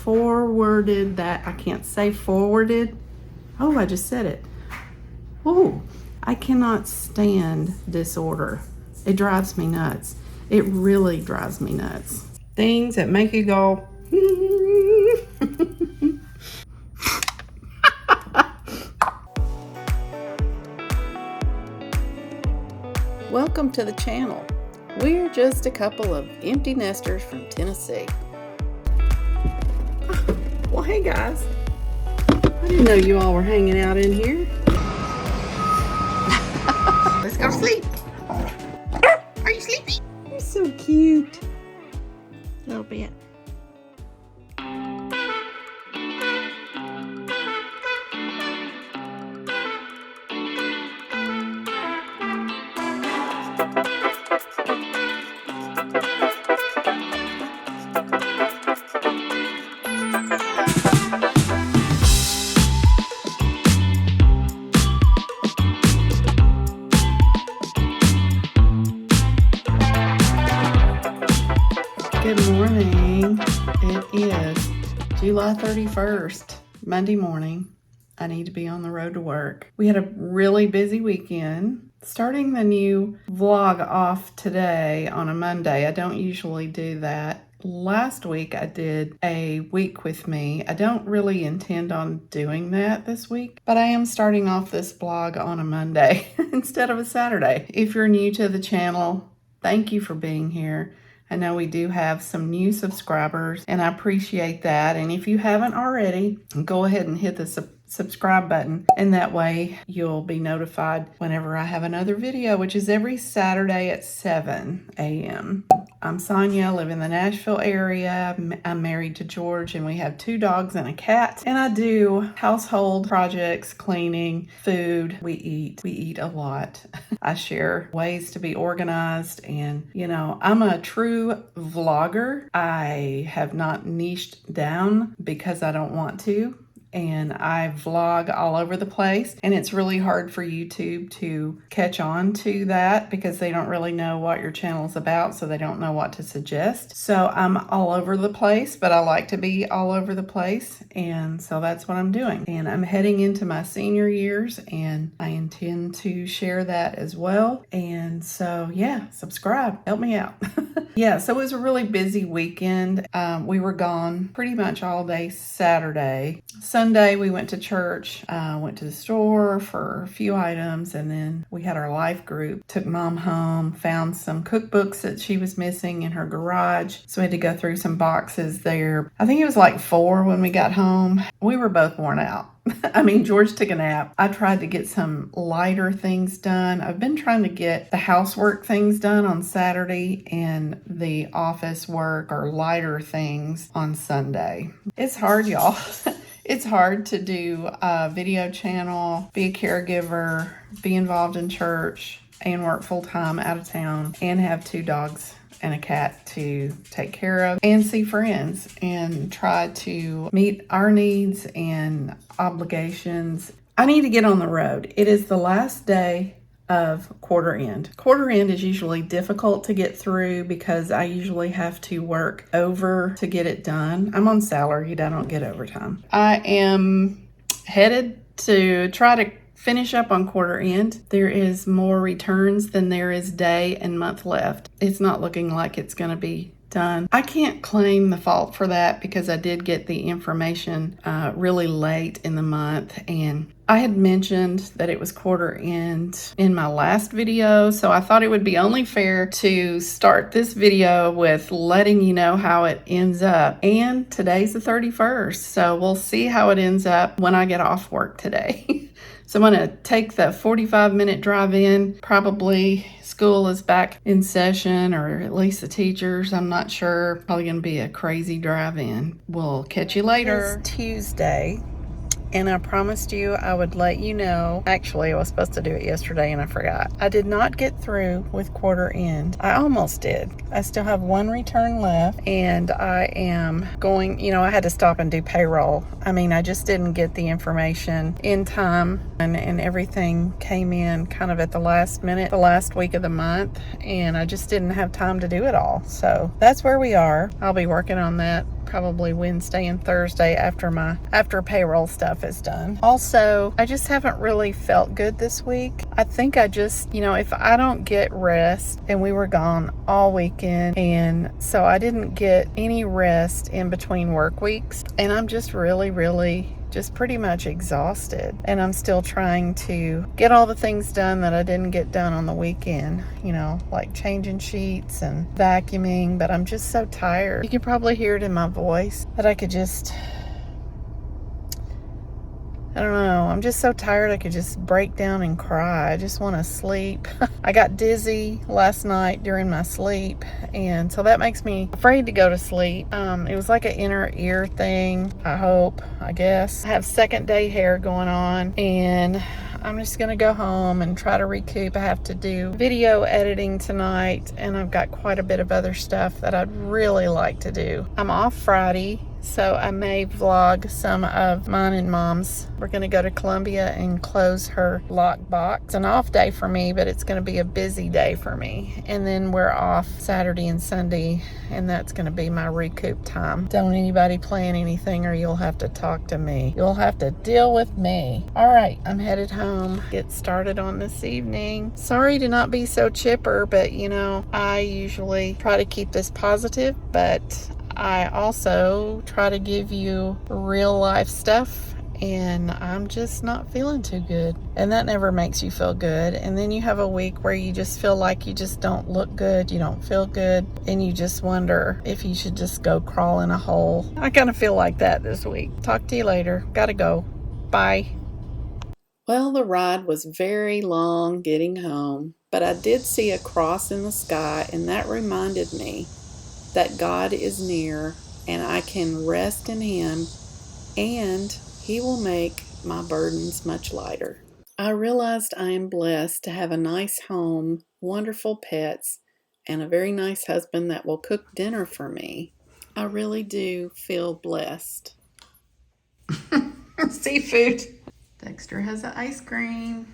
forwarded that. I can't say forwarded. Oh, I just said it. Oh, I cannot stand disorder. It drives me nuts. It really drives me nuts. Things that make you go, Welcome to the channel. We're just a couple of empty nesters from Tennessee. Well, hey guys. I didn't know you all were hanging out in here. Let's go to sleep. Are you sleepy? You're so cute. A little bit. Good morning. It is July 31st, Monday morning. I need to be on the road to work. We had a really busy weekend. Starting the new vlog off today on a Monday. I don't usually do that. Last week I did a week with me. I don't really intend on doing that this week, but I am starting off this vlog on a Monday instead of a Saturday. If you're new to the channel, thank you for being here. I know we do have some new subscribers and I appreciate that. And if you haven't already, go ahead and hit the subscribe button, and that way you'll be notified whenever I have another video, which is every Saturday at 7 a.m. I'm Sonia, I live in the Nashville area. I'm married to George and we have 2 dogs and a cat. And I do household projects, cleaning, food. We eat a lot. I share ways to be organized, and you know, I'm a true vlogger. I have not niched down because I don't want to. And I vlog all over the place, and it's really hard for YouTube to catch on to that because they don't really know what your channel is about, so they don't know what to suggest. So I'm all over the place, but I like to be all over the place, and so that's what I'm doing. And I'm heading into my senior years, and I intend to share that as well. And so yeah, subscribe, help me out. Yeah, so it was a really busy weekend. We were gone pretty much all day Saturday. Sunday we went to church, went to the store for a few items, and then we had our life group. Took mom home, found some cookbooks that she was missing in her garage, so we had to go through some boxes there. I think it was like 4 when we got home. We were both worn out. I mean, George took a nap. I tried to get some lighter things done. I've been trying to get the housework things done on Saturday and the office work or lighter things on Sunday. It's hard, y'all. It's hard to do a video channel, be a caregiver, be involved in church, and work full-time out of town, and have 2 dogs and a cat to take care of, and see friends, and try to meet our needs and obligations. I need to get on the road. It is the last day of quarter end. Quarter end is usually difficult to get through because I usually have to work over to get it done. I'm on salary, I don't get overtime. I am headed to try to finish up on quarter end. There is more returns than there is day and month left. It's not looking like it's going to be done. I can't claim the fault for that because I did get the information really late in the month, and I had mentioned that it was quarter end in my last video, so I thought it would be only fair to start this video with letting you know how it ends up. And today's the 31st, so we'll see how it ends up when I get off work today. So I'm going to take the 45-minute drive in. Probably school is back in session, or at least the teachers. I'm not sure. Probably going to be a crazy drive in. We'll catch you later. It's Tuesday. and I promised you I would let you know. Actually, I was supposed to do it yesterday and I forgot. I did not get through with quarter end. I almost did. I still have one return left, and I am going, I had to stop and do payroll. I mean, I just didn't get the information in time, and everything came in kind of at the last minute, the last week of the month, and I just didn't have time to do it all. So that's where we are. I'll be working on that probably Wednesday and Thursday after payroll stuff is done. Also, I just haven't really felt good this week. I think I just, if I don't get rest, and we were gone all weekend, and so I didn't get any rest in between work weeks, and I'm just really just pretty much exhausted, and I'm still trying to get all the things done that I didn't get done on the weekend, like changing sheets and vacuuming, but I'm just so tired. You can probably hear it in my voice that I don't know, I'm just so tired I could just break down and cry. I just want to sleep. I got dizzy last night during my sleep, and so that makes me afraid to go to sleep. It was like an inner ear thing, I guess. I have second day hair going on, and I'm just gonna go home and try to recoup. I have to do video editing tonight, and I've got quite a bit of other stuff that I'd really like to do. I'm off Friday, so I may vlog some of mine and Mom's. We're gonna go to Columbia and close her lockbox. It's an off day for me, but it's gonna be a busy day for me. And then we're off Saturday and Sunday, and that's gonna be my recoup time. Don't anybody plan anything, or you'll have to talk to me. You'll have to deal with me. All right, I'm headed home. Get started on this evening. Sorry to not be so chipper, but I usually try to keep this positive, but I also try to give you real life stuff, and I'm just not feeling too good. And that never makes you feel good. And then you have a week where you just feel like you just don't look good, you don't feel good, and you just wonder if you should just go crawl in a hole. I kind of feel like that this week. Talk to you later. Gotta go. Bye. Well, the ride was very long getting home, but I did see a cross in the sky, and that reminded me that God is near, and I can rest in Him, and He will make my burdens much lighter. I realized I am blessed to have a nice home, wonderful pets, and a very nice husband that will cook dinner for me. I really do feel blessed. Seafood. Dexter has an ice cream.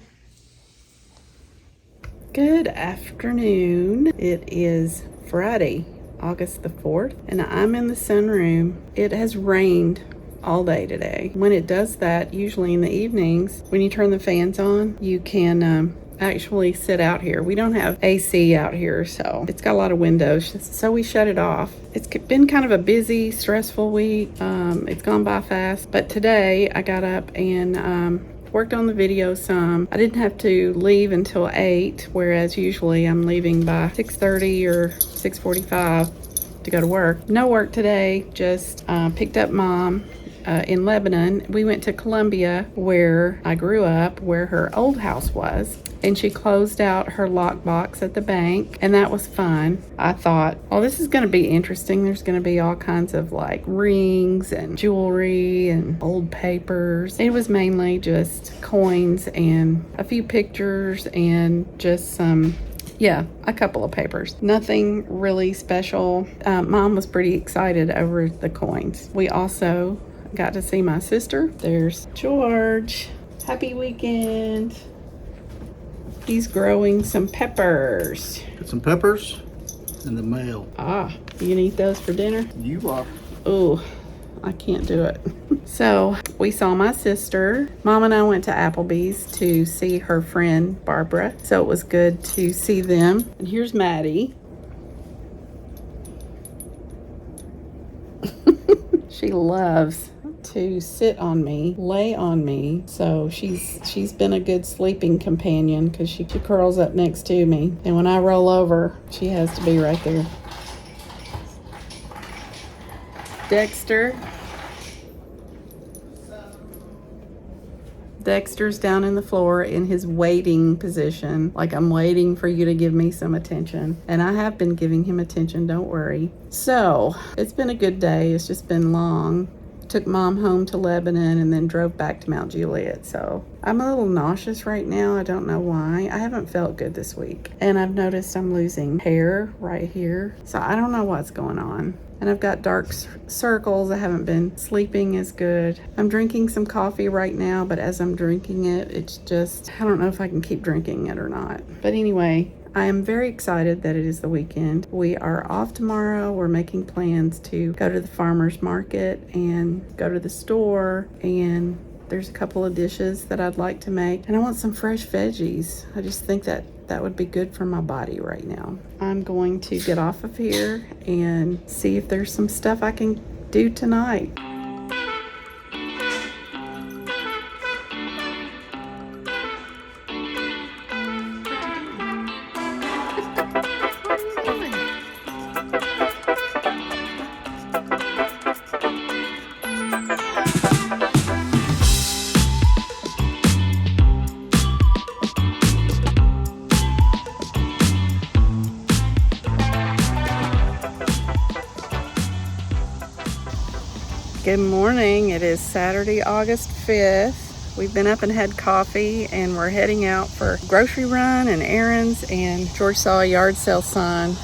Good afternoon. It is Friday, August the 4th, and I'm in the sunroom. It has rained all day today. When it does that, usually in the evenings, when you turn the fans on, you can actually sit out here. We don't have AC out here, so it's got a lot of windows, so we shut it off. It's been kind of a busy, stressful week. It's gone by fast, but today I got up and worked on the video some. I didn't have to leave until 8, whereas usually I'm leaving by 6:30 or 6:45 to go to work. No work today, just picked up Mom in Lebanon. We went to Columbia, where I grew up, where her old house was, and she closed out her lockbox at the bank, and that was fun. I thought, oh, this is going to be interesting. There's going to be all kinds of like rings and jewelry and old papers. It was mainly just coins and a few pictures and just some, a couple of papers. Nothing really special. Mom was pretty excited over the coins. We also got to see my sister. There's George. Happy weekend. He's growing some peppers. Got some peppers in the mail. Ah, you gonna eat those for dinner? You are. Oh, I can't do it. So we saw my sister. Mom and I went to Applebee's to see her friend Barbara. So it was good to see them. And here's Maddie. She loves to sit on me, lay on me. So she's been a good sleeping companion because she curls up next to me. And when I roll over, she has to be right there. Dexter's down in the floor in his waiting position, like I'm waiting for you to give me some attention. And I have been giving him attention, don't worry. So, it's been a good day. It's just been long. Took Mom home to Lebanon and then drove back to Mount Juliet. So, I'm a little nauseous right now. I don't know why. I haven't felt good this week. And I've noticed I'm losing hair right here. So, I don't know what's going on. And I've got dark circles. I haven't been sleeping as good. I'm drinking some coffee right now, but as I'm drinking it, it's just, I don't know if I can keep drinking it or not. But anyway, I am very excited that it is the weekend. We are off tomorrow. We're making plans to go to the farmer's market and go to the store, and there's a couple of dishes that I'd like to make, and I want some fresh veggies. I just think that would be good for my body right now. I'm going to get off of here and see if there's some stuff I can do tonight. Good morning. It is Saturday, August 5th. We've been up and had coffee, and we're heading out for a grocery run and errands, and George saw a yard sale sign.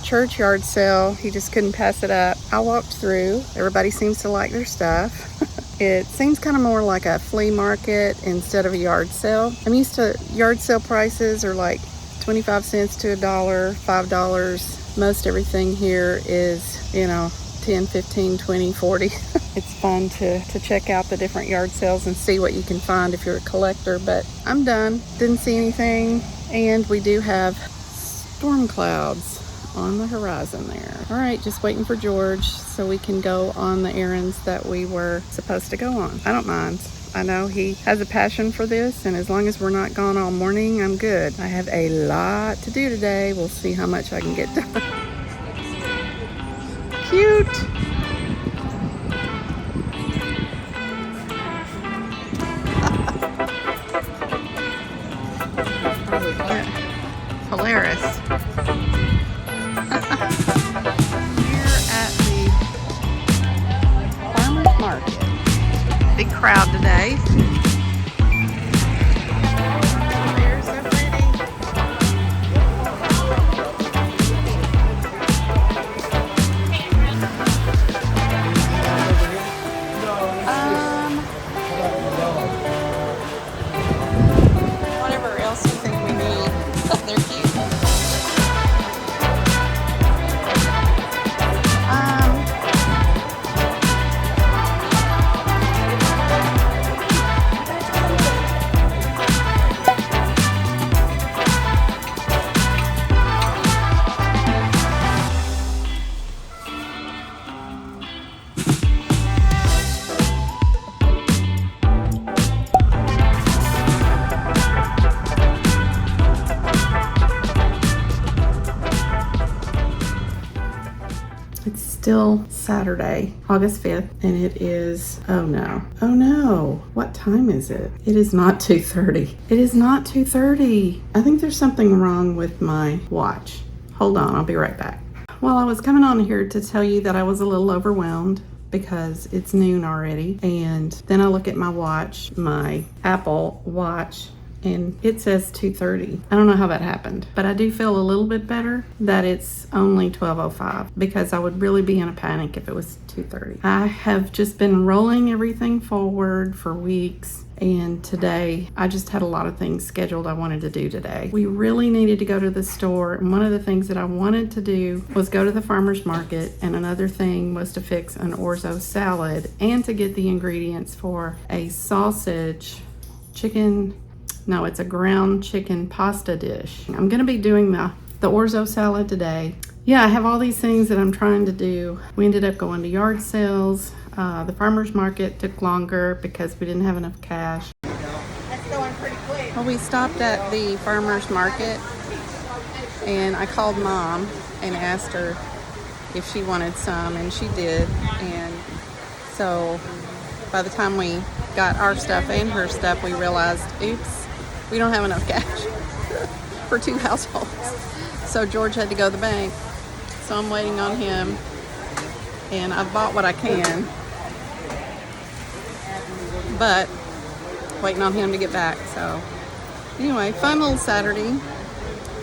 Church yard sale. He just couldn't pass it up. I walked through. Everybody seems to like their stuff. It seems kind of more like a flea market instead of a yard sale. I'm used to yard sale prices are like 25 cents to $1, $5. Most everything here is, 10, 15, 20, 40. It's fun to check out the different yard sales and see what you can find if you're a collector, but I'm done. Didn't see anything, and we do have storm clouds on the horizon there. All right, just waiting for George so we can go on the errands that we were supposed to go on. I don't mind. I know he has a passion for this, and as long as we're not gone all morning, I'm good. I have a lot to do today. We'll see how much I can get done. Cute. Hilarious. Here at the farmer's market. Big crowd today. They're so pretty. Whatever else you think we need. They're cute. It's still Saturday, August 5th, and it is, oh no, what time is it? It is not 2:30. It is not 2:30. I think there's something wrong with my watch. Hold on, I'll be right back. Well, I was coming on here to tell you that I was a little overwhelmed because it's noon already, and then I look at my watch, my Apple Watch, and it says 2:30. I don't know how that happened, but I do feel a little bit better that it's only 12:05 because I would really be in a panic if it was 2:30. I have just been rolling everything forward for weeks, and today I just had a lot of things scheduled I wanted to do today. We really needed to go to the store, and one of the things that I wanted to do was go to the farmer's market, and another thing was to fix an Orzo salad and to get the ingredients for a sausage it's a ground chicken pasta dish. I'm gonna be doing the Orzo salad today. Yeah, I have all these things that I'm trying to do. We ended up going to yard sales. The farmer's market took longer because we didn't have enough cash. That's going pretty quick. Well, we stopped at the farmer's market, and I called Mom and asked her if she wanted some, and she did. And so by the time we got our stuff and her stuff, we realized, oops, we don't have enough cash for 2 households. So George had to go to the bank. So I'm waiting on him, and I've bought what I can, but waiting on him to get back. So anyway, fun little Saturday,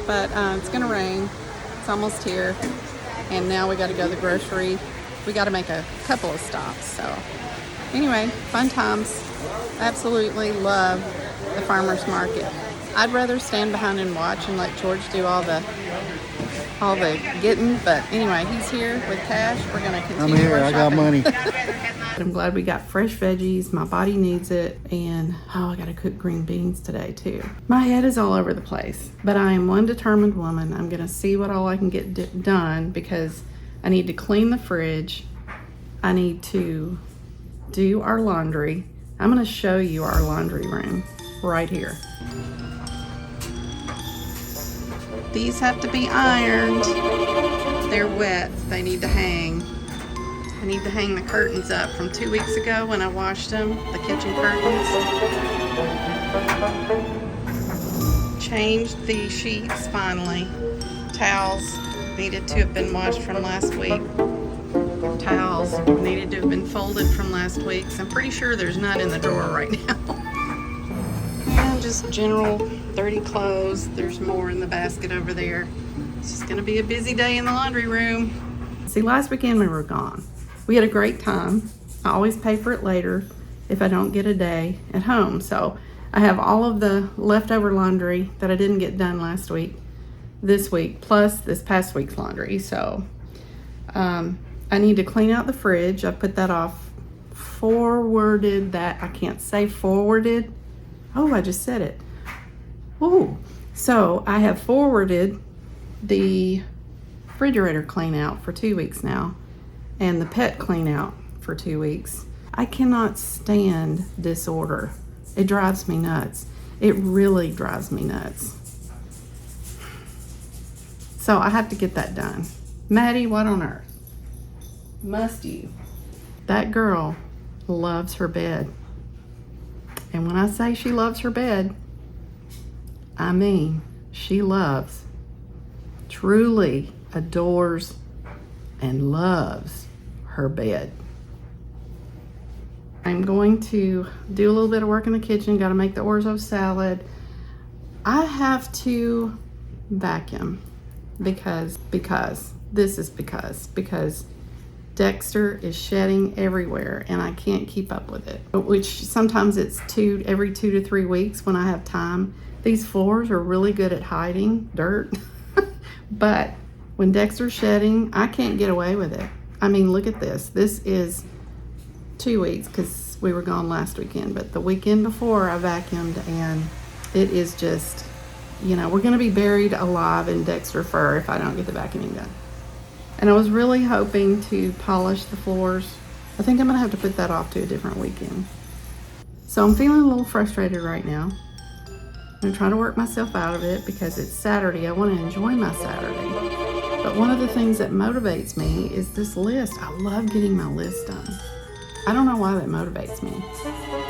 but it's gonna rain. It's almost here, and now we got to go to the grocery. We got to make a couple of stops. So anyway, fun times. Absolutely love the farmer's market. I'd rather stand behind and watch and let George do all the getting, but anyway, he's here with cash. We're gonna continue. I'm here. Our I got shopping. money. I'm glad we got fresh veggies. My body needs it, and oh, I gotta cook green beans today too. My head is all over the place, but I am one determined woman. I'm gonna see what all I can get done because I need to clean the fridge. I need to do our laundry. I'm gonna show you our laundry room right here. These have to be ironed. They're wet. They need to hang. I need to hang the curtains up from 2 weeks ago when I washed them, the kitchen curtains. Changed the sheets finally. Towels needed to have been washed from last week. Towels needed to have been folded from last week. So I'm pretty sure there's none in the drawer right now. And just general dirty clothes. There's more in the basket over there. It's just gonna be a busy day in the laundry room. See, last weekend we were gone. We had a great time. I always pay for it later if I don't get a day at home. So I have all of the leftover laundry that I didn't get done last week, this week, plus this past week's laundry. So I need to clean out the fridge. I put that off, forwarded that. I can't say forwarded. Oh, I just said it. Oh, so I have forwarded the refrigerator clean out for 2 weeks now and the pet clean out for 2 weeks. I cannot stand disorder. It drives me nuts. It really drives me nuts. So I have to get that done. Maddie, what on earth must you? That girl loves her bed. And when I say she loves her bed, I mean she loves, truly adores, and loves her bed. I'm going to do a little bit of work in the kitchen. Got to make the Orzo salad. I have to vacuum because Dexter is shedding everywhere and I can't keep up with it, which sometimes it's every 2 to 3 weeks when I have time. These floors are really good at hiding dirt, but when Dexter's shedding, I can't get away with it. I mean, look at this. This is 2 weeks because we were gone last weekend, but the weekend before I vacuumed and it is just, you know, we're gonna be buried alive in Dexter fur if I don't get the vacuuming done. And I was really hoping to polish the floors. I think I'm gonna have to put that off to a different weekend. So I'm feeling a little frustrated right now. I'm trying to work myself out of it because it's Saturday. I want to enjoy my Saturday. But one of the things that motivates me is this list. I love getting my list done. I don't know why that motivates me.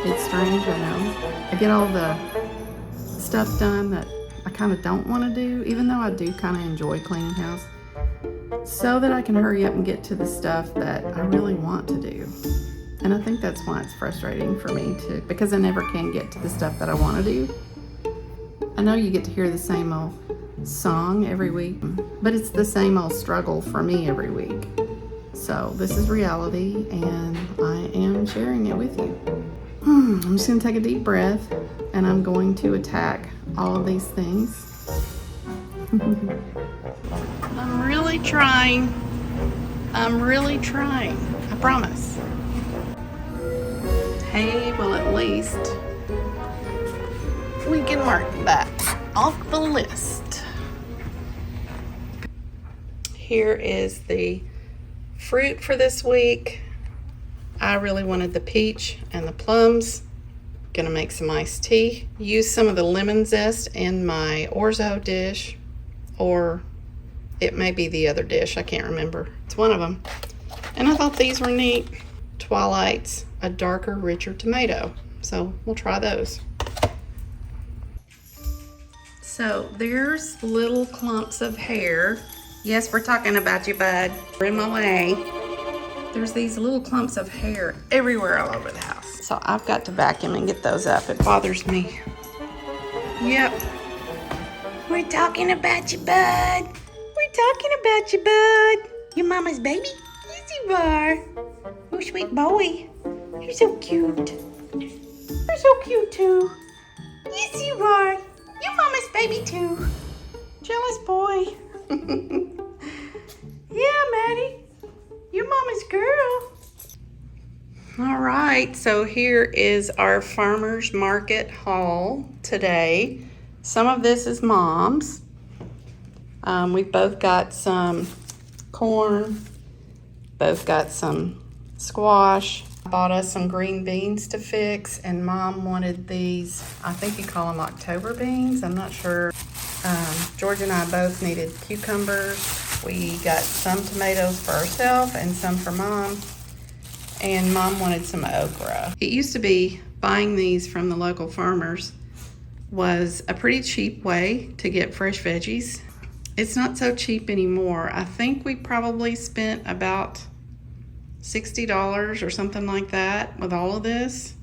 It's strange, I know. I get all the stuff done that I kind of don't want to do, even though I do kind of enjoy cleaning house, so that I can hurry up and get to the stuff that I really want to do. And I think that's why it's frustrating for me too, because I never can get to the stuff that I want to do. I know you get to hear the same old song every week, but it's the same old struggle for me every week. So this is reality and I am sharing it with you. I'm just gonna take a deep breath and I'm going to attack all of these things. I'm really trying. I promise. Hey, well at least we can mark that off the list. Here is the fruit for this week. I really wanted the peach and the plums. Gonna make some iced tea. Use some of the lemon zest in my Orzo dish, or it may be the other dish, I can't remember. It's one of them. And I thought these were neat. Twilight's a darker, richer tomato. So we'll try those. So there's little clumps of hair. Yes, we're talking about you, bud. You're in my way. There's these little clumps of hair everywhere all over the house. So I've got to vacuum and get those up. It bothers me. Yep. We're talking about you, bud. We're talking about you, bud. Your mama's baby? Yes, you are. Oh, sweet boy. You're so cute. You're so cute, too. Yes, you are. You mama's baby too. Jealous boy. Yeah, Maddie. You mama's girl. All right, so here is our farmer's market haul today. Some of this is mom's. We've both got some corn, both got some squash. I bought us some green beans to fix, and mom wanted these, I think you call them October beans, I'm not sure. George and I both needed cucumbers. We got some tomatoes for ourselves and some for mom, and mom wanted some okra. It used to be buying these from the local farmers was a pretty cheap way to get fresh veggies. It's not so cheap anymore. I think we probably spent about $60 or something like that with all of this.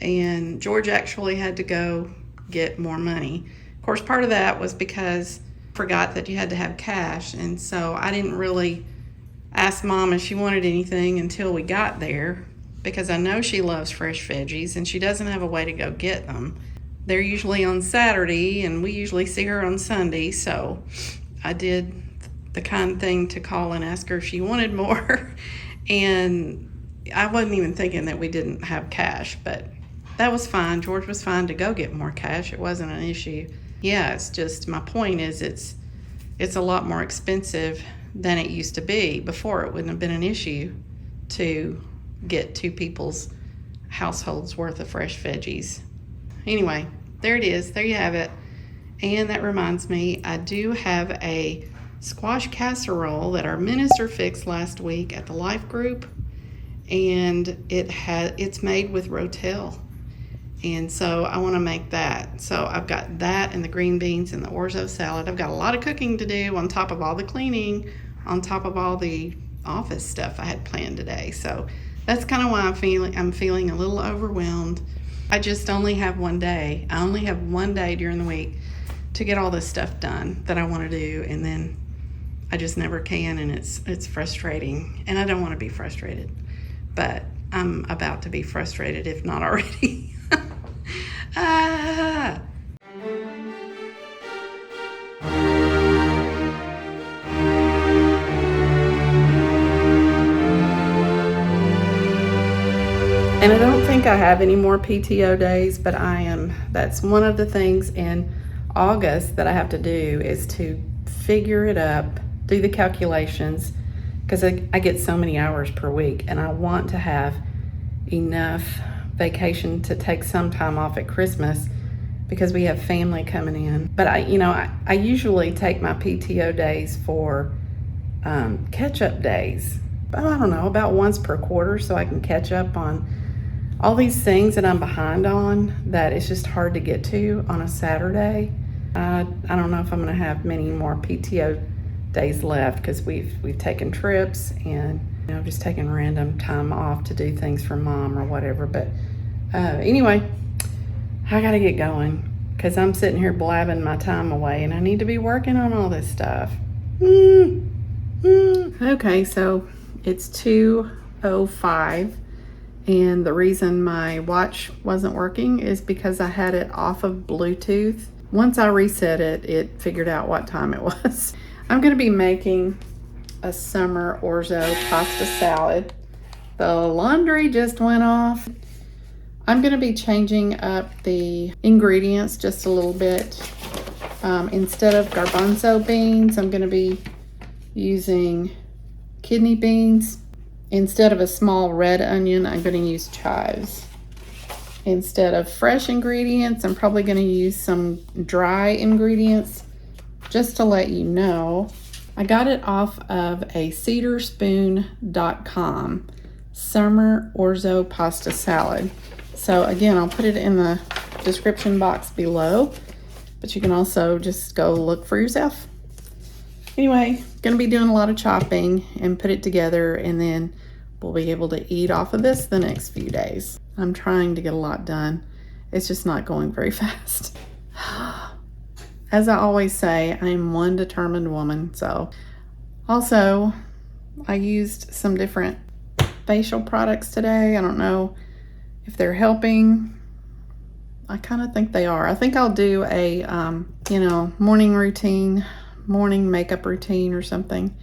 And George actually had to go get more money. Of course, part of that was because I forgot that you had to have cash. And so I didn't really ask mom if she wanted anything until we got there, because I know she loves fresh veggies and she doesn't have a way to go get them. They're usually on Saturday, and we usually see her on Sunday, so I did the kind thing to call and ask her if she wanted more. And I wasn't even thinking that we didn't have cash, but that was fine. George was fine to go get more cash. It wasn't an issue. Yeah, it's just, my point is it's a lot more expensive than it used to be. Before, it wouldn't have been an issue to get two people's households worth of fresh veggies. Anyway, there it is. There you have it. And that reminds me, I do have a squash casserole that our minister fixed last week at the life group, and it's made with ROTEL, and so I want to make that. So I've got that and the green beans and the Orzo salad. I've got a lot of cooking to do on top of all the cleaning, on top of all the office stuff I had planned today. So that's kind of why I'm feeling a little overwhelmed. I just only have one day. I only have one day during the week to get all this stuff done that I want to do, and then I just never can, and it's frustrating, and I don't want to be frustrated, but I'm about to be frustrated, if not already. Ah. And I don't think I have any more PTO days, but that's one of the things in August that I have to do, is to figure it up, do the calculations, because I get so many hours per week, and I want to have enough vacation to take some time off at Christmas because we have family coming in. But I usually take my PTO days for catch-up days. I don't know, about once per quarter, so I can catch up on all these things that I'm behind on that it's just hard to get to on a Saturday. I don't know if I'm gonna have many more PTO days left, because we've taken trips and just taking random time off to do things for mom or whatever. But anyway, I gotta get going because I'm sitting here blabbing my time away, and I need to be working on all this stuff. Okay, so it's 2:05. And the reason my watch wasn't working is because I had it off of Bluetooth. Once I reset it, it figured out what time it was. I'm gonna be making a summer Orzo pasta salad. The laundry just went off. I'm gonna be changing up the ingredients just a little bit. Instead of garbanzo beans, I'm gonna be using kidney beans. Instead of a small red onion, I'm going to use chives. Instead of fresh ingredients, I'm probably going to use some dry ingredients. Just to let you know, I got it off of a cedarspoon.com summer Orzo pasta salad. So again, I'll put it in the description box below, but you can also just go look for yourself. Anyway, gonna be doing a lot of chopping and put it together, and then we'll be able to eat off of this the next few days. I'm trying to get a lot done. It's just not going very fast. As I always say, I am one determined woman. So also, I used some different facial products today. I don't know if they're helping. I kind of think they are. I think I'll do a, you know, morning routine, morning makeup routine or something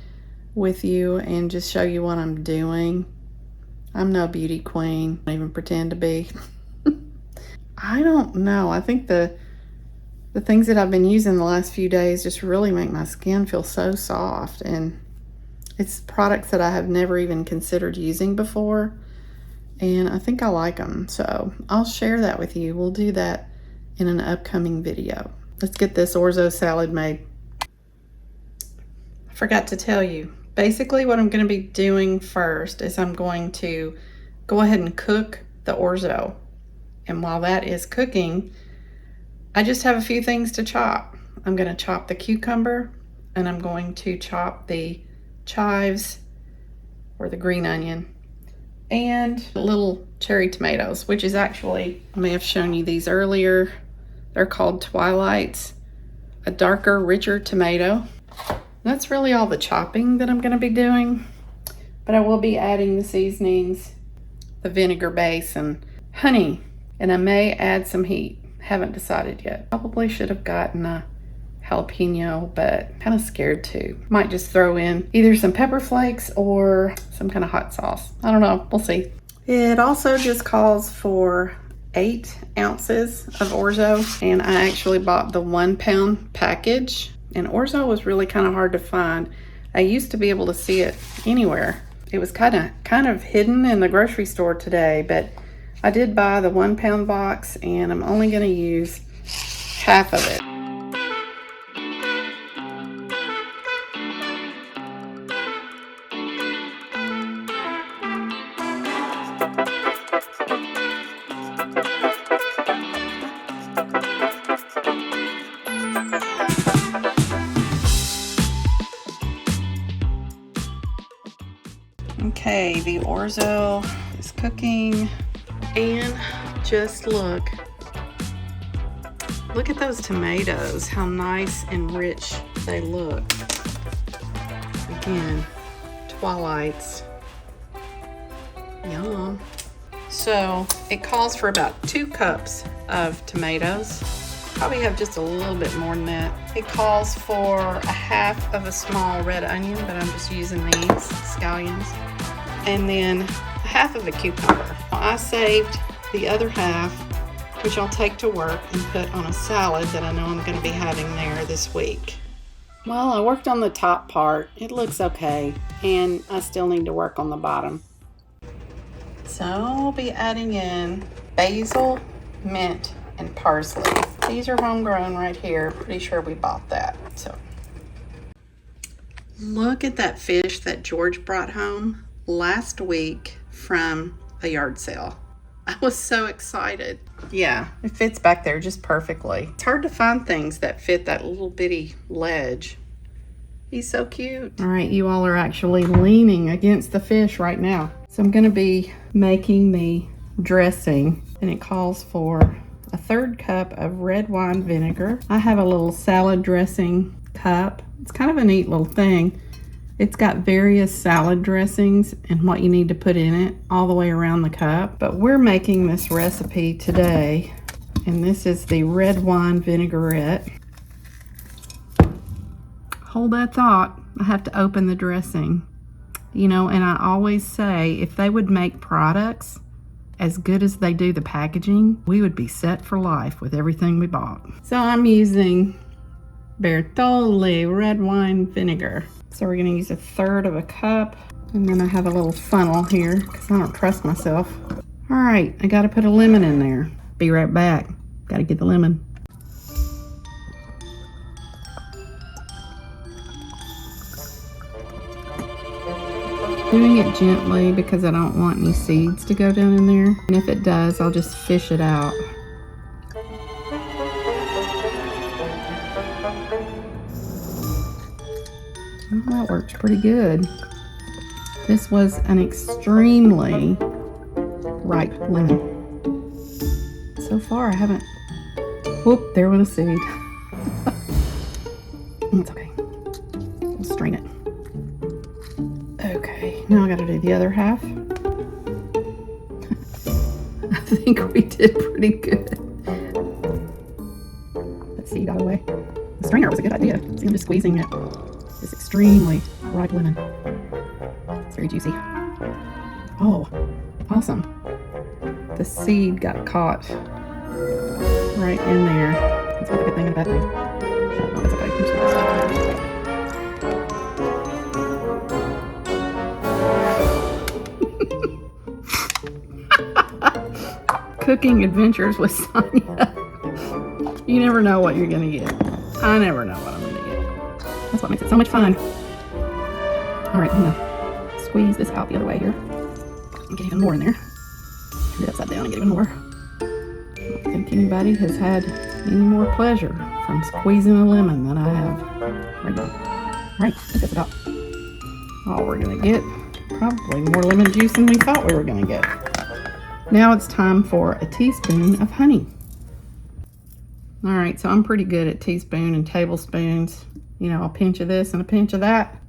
with you and just show you what I'm doing. I'm no beauty queen, I don't even pretend to be. I don't know. I think the things that I've been using the last few days just really make my skin feel so soft, and it's products that I have never even considered using before, and I think I like them. So I'll share that with you. We'll do that in an upcoming video. Let's get this orzo salad made. I forgot to tell you, basically what I'm going to be doing first is I'm going to go ahead and cook the orzo. And while that is cooking, I just have a few things to chop. I'm going to chop the cucumber, and I'm going to chop the chives or the green onion and little cherry tomatoes, which is actually, I may have shown you these earlier. They're called Twilights, a darker, richer tomato. That's really all the chopping that I'm going to be doing, but I will be adding the seasonings, the vinegar base, and honey, and I may add some heat. Haven't decided yet. Probably should have gotten a jalapeno, but kind of scared to. Might just throw in either some pepper flakes or some kind of hot sauce. I don't know, we'll see. It also just calls for 8 ounces of orzo, and I actually bought the 1 pound package, and orzo was really kind of hard to find. I used to be able to see it anywhere. It was kind of hidden in the grocery store today, but I did buy the 1 pound box, and I'm only going to use half of it. Okay, the orzo is cooking, and just look at those tomatoes, how nice and rich they look. Again, Twilights, yum. So it calls for about 2 cups of tomatoes. Probably have just a little bit more than that. It calls for a half of a small red onion, but I'm just using these scallions, and then half of a cucumber. Well, I saved the other half, which I'll take to work and put on a salad that I know I'm going to be having there this week. Well, I worked on the top part. It looks okay, and I still need to work on the bottom. So I'll be adding in basil, mint, and parsley. These are homegrown right here. Pretty sure we bought that. So look at that fish that George brought home last week from a yard sale. I was so excited. Yeah, it fits back there just perfectly. It's hard to find things that fit that little bitty ledge. He's so cute. All right, you all are actually leaning against the fish right now. So I'm gonna be making the dressing, and it calls for a 1/3 cup of red wine vinegar. I have a little salad dressing cup. It's kind of a neat little thing. It's got various salad dressings and what you need to put in it all the way around the cup. But we're making this recipe today, and this is the red wine vinaigrette. Hold that thought. I have to open the dressing. You know, and I always say if they would make products as good as they do the packaging, we would be set for life with everything we bought. So I'm using Bertolli red wine vinegar. So we're going to use 1/3 of a cup, and then I have a little funnel here because I don't trust myself. All right, I got to put a lemon in there. Be right back. Got to get the lemon. Doing it gently because I don't want any seeds to go down in there. And if it does, I'll just fish it out. Well, that works pretty good. This was an extremely ripe lemon. So far, I haven't... Whoop, there went a seed. It's okay. We'll strain it. Okay, now I gotta do the other half. I think we did pretty good. way. The strainer was a good idea. See, I'm just squeezing it. This extremely ripe lemon. It's very juicy. Oh, awesome. The seed got caught right in there. That's both a good thing and a bad thing. Oh, it's okay. Cooking adventures with Sonia. You never know what you're gonna get. I never know what I'm gonna get. That's what makes it so much fun. All right, I'm gonna squeeze this out the other way here and get even more in there. Turn it upside down and get even more. I don't think anybody has had any more pleasure from squeezing a lemon than I have right now. All right, I think that's about all we're gonna get. Probably more lemon juice than we thought we were gonna get. Now it's time for a teaspoon of honey. All right, so I'm pretty good at teaspoon and tablespoons. You know, a pinch of this and a pinch of that.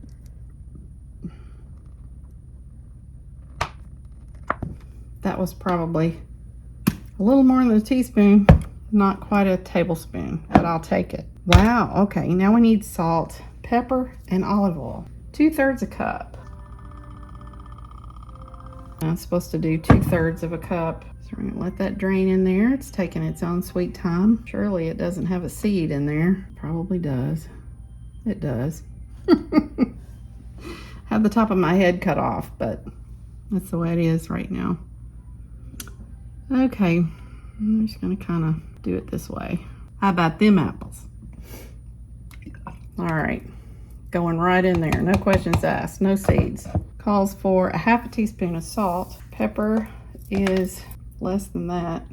That was probably a little more than a teaspoon, not quite a tablespoon, but I'll take it. Wow, okay, now we need salt, pepper, and olive oil. 2/3 a cup. I'm supposed to do 2/3 of a cup. So we're gonna let that drain in there. It's taking its own sweet time. Surely it doesn't have a seed in there. Probably does. It does. Have the top of my head cut off, but that's the way it is right now. Okay, I'm just gonna kind of do it this way. How about them apples? All right, going right in there. No questions asked, no seeds. Calls for a 1/2 teaspoon of salt. Pepper is less than that,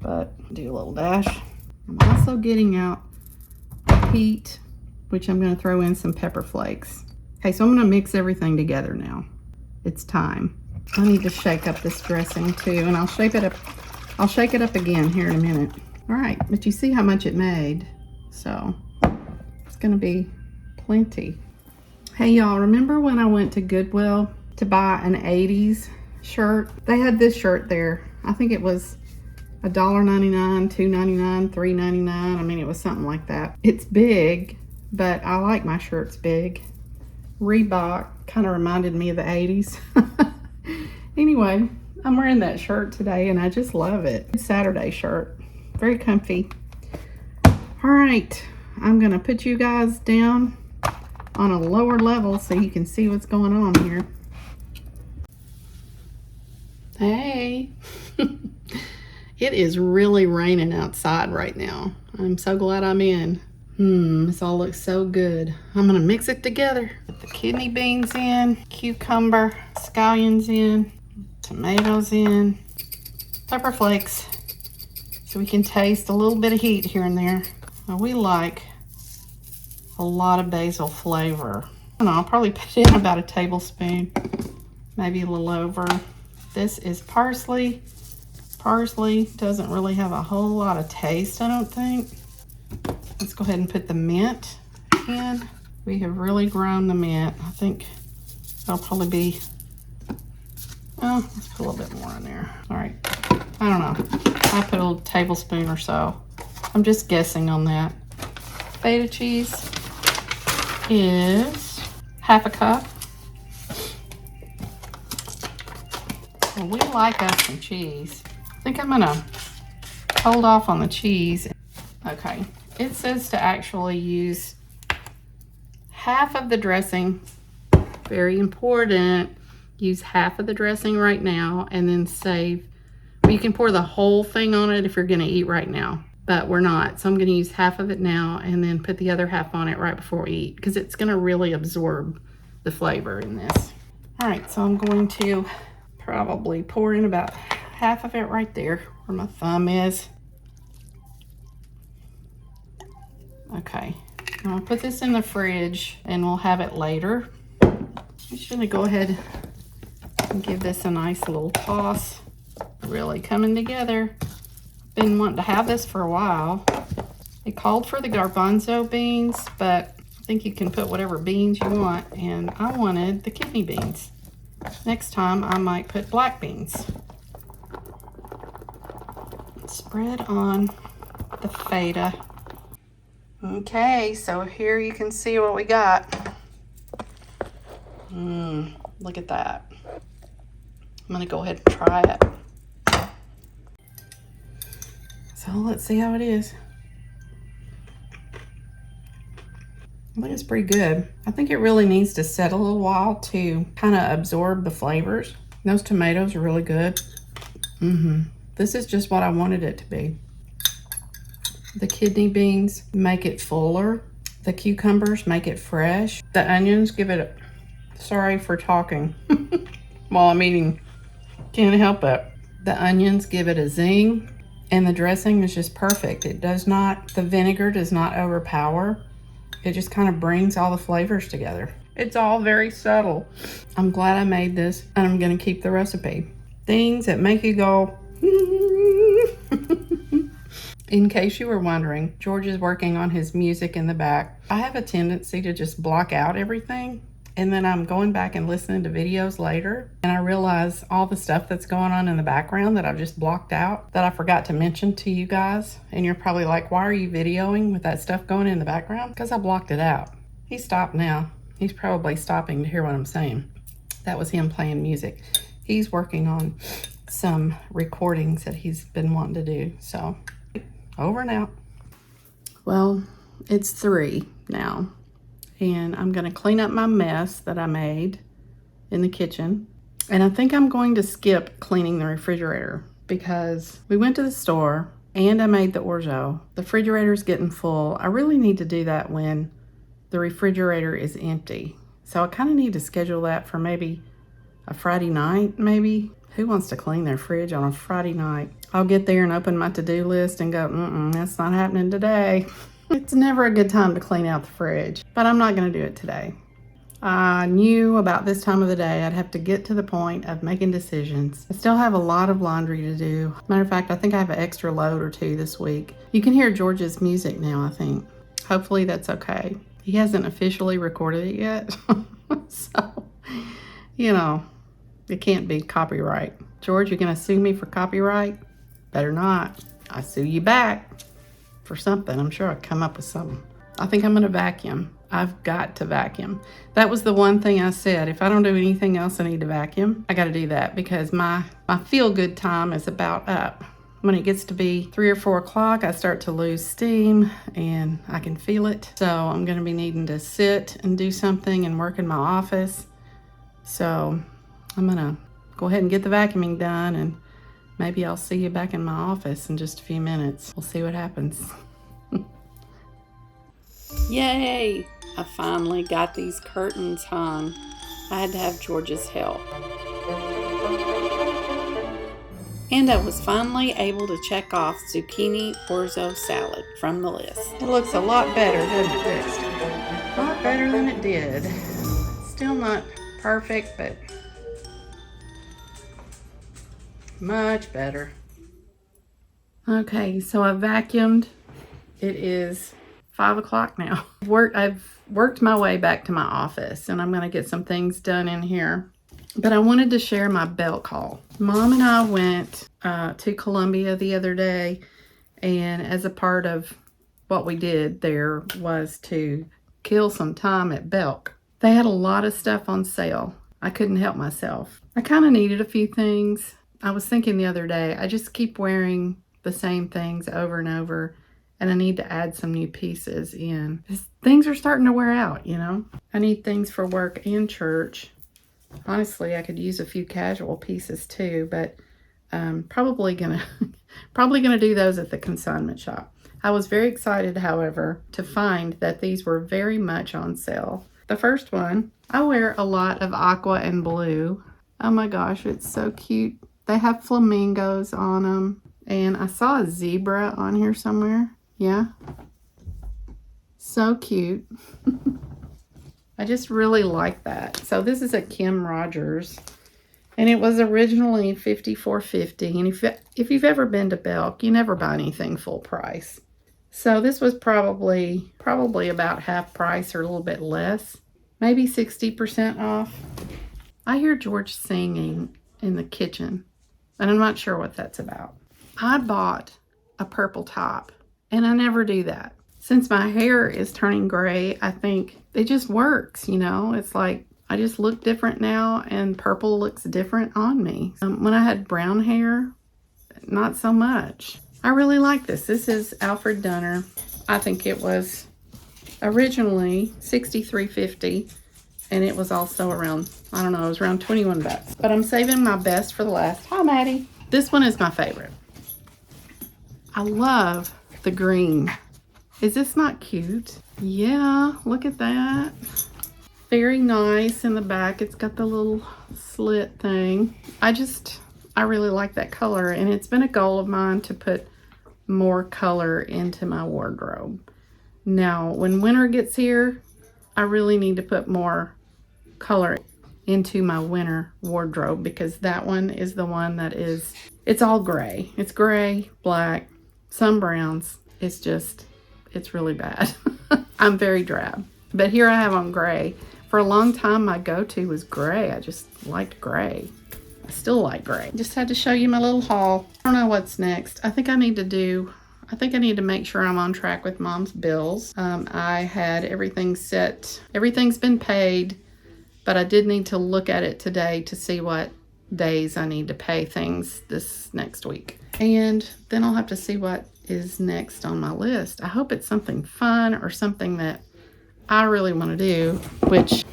but do a little dash. I'm also getting out heat, which I'm going to throw in some pepper flakes. Okay, so I'm going to mix everything together now. It's time. I need to shake up this dressing too, and I'll shake it up. I'll shake it up again here in a minute. All right, but you see how much it made, so it's going to be plenty. Hey y'all, remember when I went to Goodwill to buy an 80s shirt? They had this shirt there. I think it was $1.99, $2.99, $3.99. I mean, it was something like that. It's big, but I like my shirts big. Reebok kind of reminded me of the 80s. Anyway, I'm wearing that shirt today and I just love it. It's a Saturday shirt, very comfy. All right, I'm gonna put you guys down on a lower level so you can see what's going on here. Hey. It is really raining outside right now. I'm so glad I'm in. This all looks so good. I'm gonna mix it together. Put the kidney beans in, cucumber, scallions in, tomatoes in, pepper flakes, so we can taste a little bit of heat here and there. Now we like a lot of basil flavor. I don't know, I'll probably put in about a tablespoon, maybe a little over. This is parsley. Parsley doesn't really have a whole lot of taste, I don't think. Let's go ahead and put the mint in. We have really grown the mint. I think that'll probably be, oh, let's put a little bit more in there. All right, I don't know. I put a tablespoon or so. I'm just guessing on that. Feta cheese is 1/2 cup. And we like us some cheese. I think I'm gonna hold off on the cheese. Okay, it says to actually use 1/2 of the dressing. Very important. Use 1/2 of the dressing right now and then save. Well, you can pour the whole thing on it if you're gonna eat right now, but we're not. So I'm gonna use 1/2 of it now and then put the other 1/2 on it right before we eat because it's gonna really absorb the flavor in this. All right, so I'm going to probably pour in about 1/2 of it right there where my thumb is. Okay, I'll put this in the fridge and we'll have it later. I'm just gonna go ahead and give this a nice little toss. Really coming together. Been wanting to have this for a while. It called for the garbanzo beans, but I think you can put whatever beans you want, and I wanted the kidney beans. Next time I might put black beans. Spread on the feta. Okay, so here you can see what we got. Look at that. I'm gonna go ahead and try it. So let's see how it is. I think it's pretty good. I think it really needs to set a little while to kind of absorb the flavors. Those tomatoes are really good. This is just what I wanted it to be. The kidney beans make it fuller. The cucumbers make it fresh. The onions give it sorry for talking while I'm eating. Can't help it. The onions give it a zing, and the dressing is just perfect. It does not, the vinegar does not overpower. It just kind of brings all the flavors together. It's all very subtle. I'm glad I made this, and I'm gonna keep the recipe. Things that make you go, in case you were wondering, George is working on his music in the back. I have a tendency to just block out everything, and then I'm going back and listening to videos later, and I realize all the stuff that's going on in the background that I've just blocked out that I forgot to mention to you guys. And you're probably like, why are you videoing with that stuff going in the background? Because I blocked it out. He stopped now. He's probably stopping to hear what I'm saying. That was him playing music. He's working on some recordings that he's been wanting to do. So, over and out. Well, it's 3 now. And I'm going to clean up my mess that I made in the kitchen. And I think I'm going to skip cleaning the refrigerator because we went to the store and I made the orzo. The refrigerator's getting full. I really need to do that when the refrigerator is empty. So I kind of need to schedule that for maybe a Friday night, maybe. Who wants to clean their fridge on a Friday night? I'll get there and open my to-do list and go, that's not happening today. It's never a good time to clean out the fridge, but I'm not going to do it today. I knew about this time of the day I'd have to get to the point of making decisions. I still have a lot of laundry to do. Matter of fact, I think I have an extra load or 2 this week. You can hear George's music now, I think. Hopefully that's okay. He hasn't officially recorded it yet. So, you know, it can't be copyright. George, you're going to sue me for copyright? Better not. I sue you back for something. I'm sure I'll come up with something. I think I'm going to vacuum. I've got to vacuum. That was the one thing I said. If I don't do anything else, I need to vacuum. I got to do that because my feel-good time is about up. When it gets to be 3 or 4 o'clock, I start to lose steam and I can feel it. So I'm going to be needing to sit and do something and work in my office. So I'm going to go ahead and get the vacuuming done, and maybe I'll see you back in my office in just a few minutes. We'll see what happens. Yay! I finally got these curtains hung. I had to have George's help. And I was finally able to check off zucchini orzo salad from the list. It looks a lot better, doesn't it? A lot better than it did. Still not perfect, but much better. Okay, so I vacuumed. It is 5 o'clock now. I've worked my way back to my office, and I'm going to get some things done in here. But I wanted to share my Belk haul. Mom and I went to Columbia the other day, and as a part of what we did there was to kill some time at Belk. They had a lot of stuff on sale. I couldn't help myself. I kind of needed a few things. I was thinking the other day, I just keep wearing the same things over and over, and I need to add some new pieces in. Things are starting to wear out, you know. I need things for work and church. Honestly, I could use a few casual pieces too, but probably gonna do those at the consignment shop. I was very excited, however, to find that these were very much on sale. The first one, I wear a lot of aqua and blue. Oh my gosh, it's so cute. They have flamingos on them, and I saw a zebra on here somewhere. Yeah, so cute. I just really like that. So this is a Kim Rogers, and it was originally $54.50. And if you've ever been to Belk, you never buy anything full price. So this was probably about half price or a little bit less, maybe 60% off. I hear George singing in the kitchen, and I'm not sure what that's about. I bought a purple top, and I never do that. since my hair is turning gray, I think it just works, you know? It's like I just look different now and purple looks different on me. When I had brown hair, not so much. I really like this. This is Alfred Dunner. I think it was originally $63.50 and it was also around, I don't know, it was around 21 bucks. But I'm saving my best for the last. Hi, Maddie. This one is my favorite. I love the green. Is this not cute? Yeah, look at that. Very nice in the back. It's got the little slit thing. I really like that color, and it's been a goal of mine to put more color into my wardrobe. Now, when winter gets here, I really need to put more color into my winter wardrobe because that one is the one that is, it's all gray. It's gray, black, some browns. It's really bad. I'm very drab, but here I have on gray. For a long time, my go-to was gray. I just liked gray. I still like gray. Just had to show you my little haul. I don't know what's next. I think I need to make sure I'm on track with Mom's bills. I had everything set. Everything's been paid, but I did need to look at it today to see what days I need to pay things this next week. And then I'll have to see what is next on my list. I hope it's something fun or something that I really want to do, which,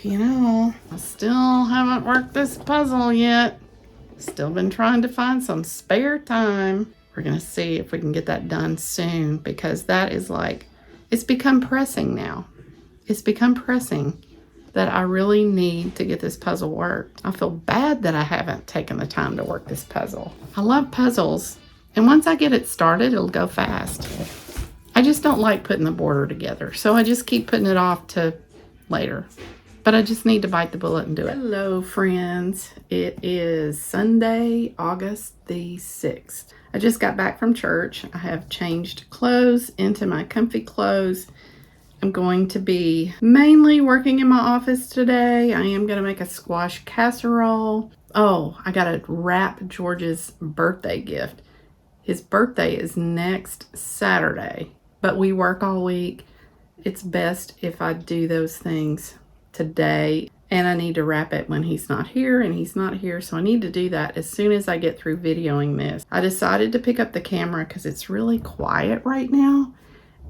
you know, I still haven't worked this puzzle yet. Still been trying to find some spare time. We're going to see if we can get that done soon because that is like, it's become pressing now. It's become pressing that I really need to get this puzzle worked. I feel bad that I haven't taken the time to work this puzzle. I love puzzles, and once I get it started, it'll go fast. I just don't like putting the border together, so I just keep putting it off to later. But I just need to bite the bullet and do it. Hello, friends. It is Sunday, August the 6th. I just got back from church. I have changed clothes into my comfy clothes. I'm going to be mainly working in my office today. I am going to make a squash casserole. Oh, I got to wrap George's birthday gift. His birthday is next Saturday, but we work all week. It's best if I do those things today, and I need to wrap it when he's not here, and he's not here, so I need to do that as soon as I get through videoing this. I decided to pick up the camera because it's really quiet right now,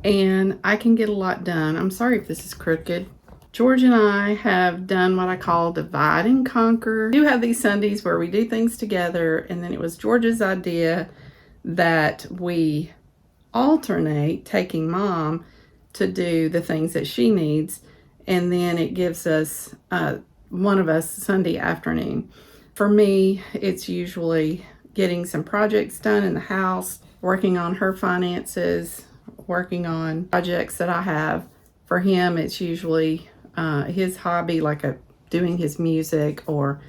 and I can get a lot done. I'm sorry if this is crooked. George and I have done what I call divide and conquer. We do have these Sundays where we do things together, and then it was George's idea that we alternate taking Mom to do the things that she needs, and then it gives us one of us Sunday afternoon. For me, it's usually getting some projects done in the house, working on her finances, working on projects that I have. For him, it's usually his hobby, like doing his music or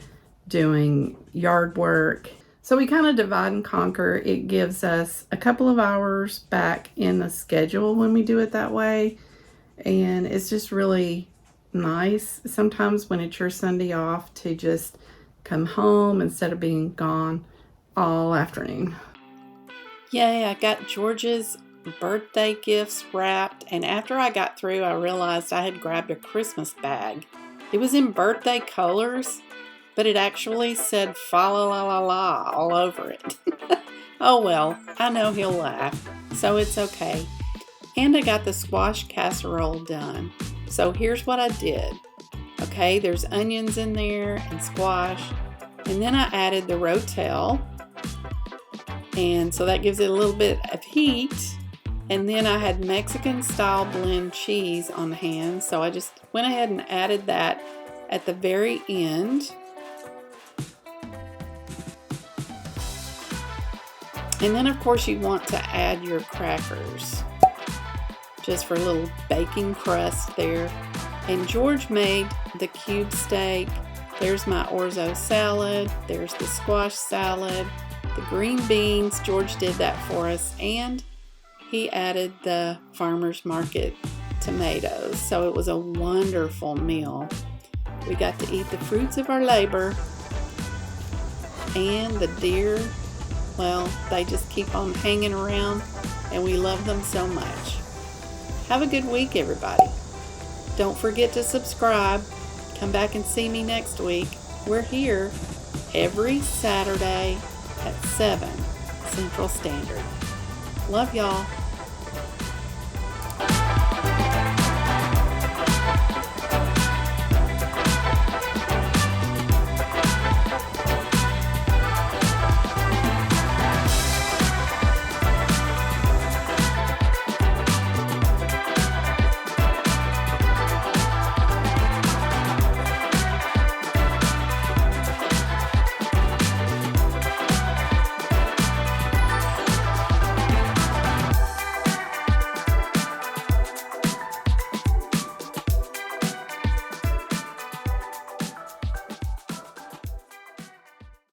doing yard work. So we kind of divide and conquer. It gives us a couple of hours back in the schedule when we do it that way. And it's just really nice sometimes when it's your Sunday off to just come home instead of being gone all afternoon. Yay, I got George's birthday gifts wrapped, and after I got through, I realized I had grabbed a Christmas bag. It was in birthday colors, but it actually said fa la la la la all over it. Oh well, I know he'll laugh, so it's okay. And I got the squash casserole done. So here's what I did. Okay, there's onions in there and squash, and then I added the ROTEL, and so that gives it a little bit of heat. And then I had Mexican style blend cheese on hand, so I just went ahead and added that at the very end. And then of course you want to add your crackers, just for a little baking crust there. And George made the cube steak. There's my Orzo salad. There's the squash salad, the green beans. George did that for us, and he added the farmer's market tomatoes. So it was a wonderful meal. We got to eat the fruits of our labor, and the deer, well, they just keep on hanging around, and we love them so much. Have a good week, everybody. Don't forget to subscribe. Come back and see me next week. We're here every Saturday at 7 Central Standard. Love y'all.